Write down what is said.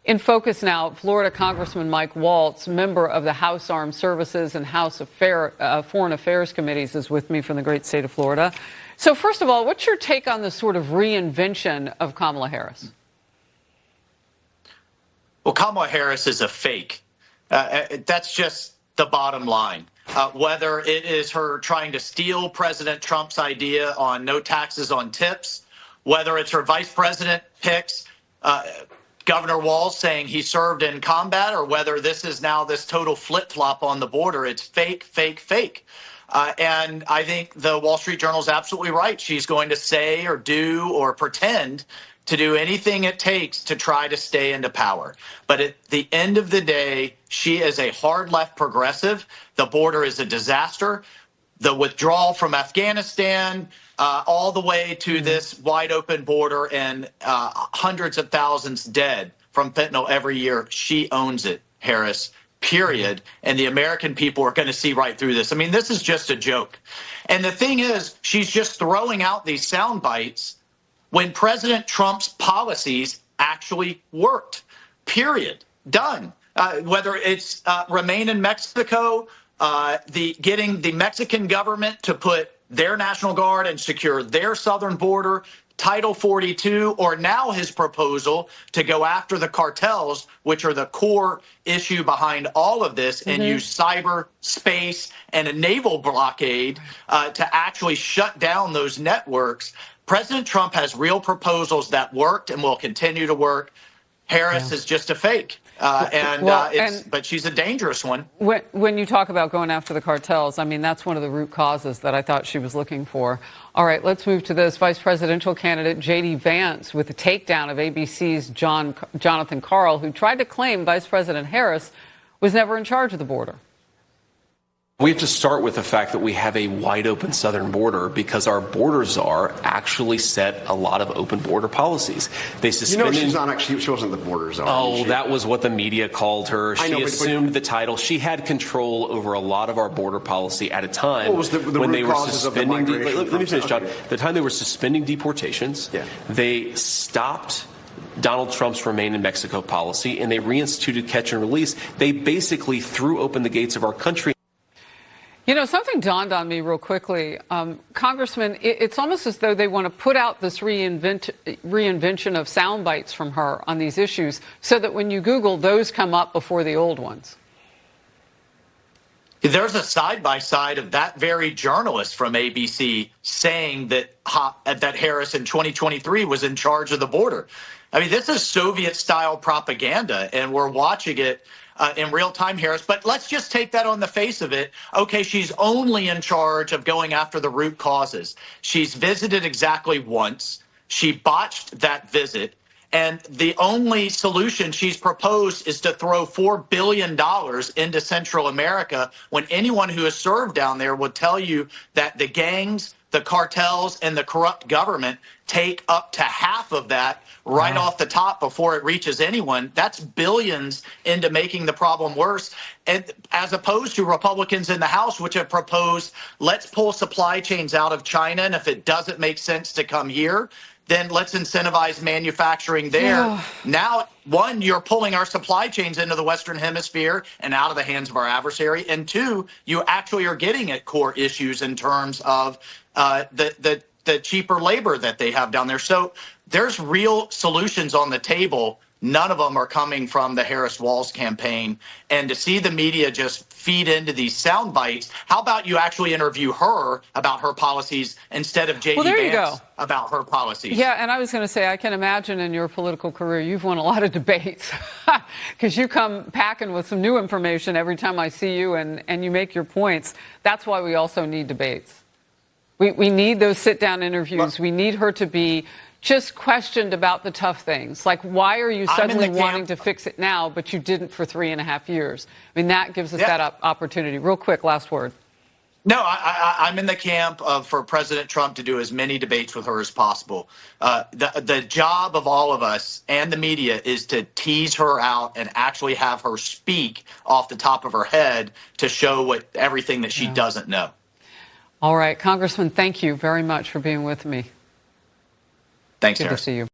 In focus now, Florida Congressman Mike Waltz, member of the House Armed Services and House Foreign Affairs Committees, is with me from the great state of Florida. So first of all, what's your take on this sort of reinvention of Kamala Harris? Well, Kamala Harris is a fake. That's just the bottom line. Whether it is her trying to steal President Trump's idea on no taxes on tips, whether it's her vice president picks, Governor Walz saying he served in combat, or whether this is now this total flip-flop on the border. It's fake, fake, fake. And I think the Wall Street Journal is absolutely right. She's going to say or do or pretend to do anything it takes to try to stay into power. But at the end of the day, she is a hard left progressive. The border is a disaster. The withdrawal from Afghanistan, all the way to this wide open border and hundreds of thousands dead from fentanyl every year. She owns it, Harris, period. And the American people are going to see right through this. I mean, this is just a joke. And the thing is, she's just throwing out these sound bites when President Trump's policies actually worked, period. Done. Whether it's remain in Mexico, getting the Mexican government to put their National Guard and secure their southern border, Title 42, or now his proposal to go after the cartels, which are the core issue behind all of this, and use cyber, space, and a naval blockade to actually shut down those networks. President Trump has real proposals that worked and will continue to work. Harris is just a fake. But she's a dangerous one. When you talk about going after the cartels, I mean, that's one of the root causes that I thought she was looking for. All right, let's move to this. Vice presidential candidate J.D. Vance with the takedown of ABC's Jonathan Karl, who tried to claim Vice President Harris was never in charge of the border. We have to start with the fact that we have a wide open southern border because our border czar actually set a lot of open border policies. They suspended. She's not actually. She wasn't the border czar. Oh, that was what the media called her. She assumed the title. She had control over a lot of our border policy at a time when they were suspending. Let me finish, John. The time they were suspending deportations, they stopped Donald Trump's Remain in Mexico policy, and they reinstituted catch and release. They basically threw open the gates of our country. You know, something dawned on me real quickly. Congressman, it's almost as though they want to put out this reinvention of sound bites from her on these issues so that when you Google, those come up before the old ones. There's a side-by-side of that very journalist from ABC saying that Harris in 2023 was in charge of the border. I mean, this is Soviet-style propaganda, and we're watching it in real time, Harris. But let's just take that on the face of it. Okay, she's only in charge of going after the root causes. She's visited exactly once. She botched that visit. And the only solution she's proposed is to throw $4 billion into Central America, when anyone who has served down there would tell you that the gangs, the cartels, and the corrupt government take up to half of that right off the top before it reaches anyone. That's billions into making the problem worse. And as opposed to Republicans in the House, which have proposed, let's pull supply chains out of China, and if it doesn't make sense to come here, then let's incentivize manufacturing there. Now, one, you're pulling our supply chains into the Western Hemisphere and out of the hands of our adversary. And two, you actually are getting at core issues in terms of the cheaper labor that they have down there. So there's real solutions on the table. None of them are coming from the Harris-Walz campaign. And to see the media just feed into these sound bites, how about you actually interview her about her policies instead of J.D. Vance about her policies? Yeah, and I was going to say, I can imagine in your political career, you've won a lot of debates because you come packing with some new information every time I see you, and you make your points. That's why we also need debates. We need those sit-down interviews. We need her to be just questioned about the tough things. Like, why are you suddenly wanting to fix it now, but you didn't for 3.5 years? I mean, that gives us that opportunity. Real quick, last word. No, I'm in the camp for President Trump to do as many debates with her as possible. The job of all of us and the media is to tease her out and actually have her speak off the top of her head to show everything that she doesn't know. All right, Congressman, thank you very much for being with me. Thanks, Good Harris. to see you.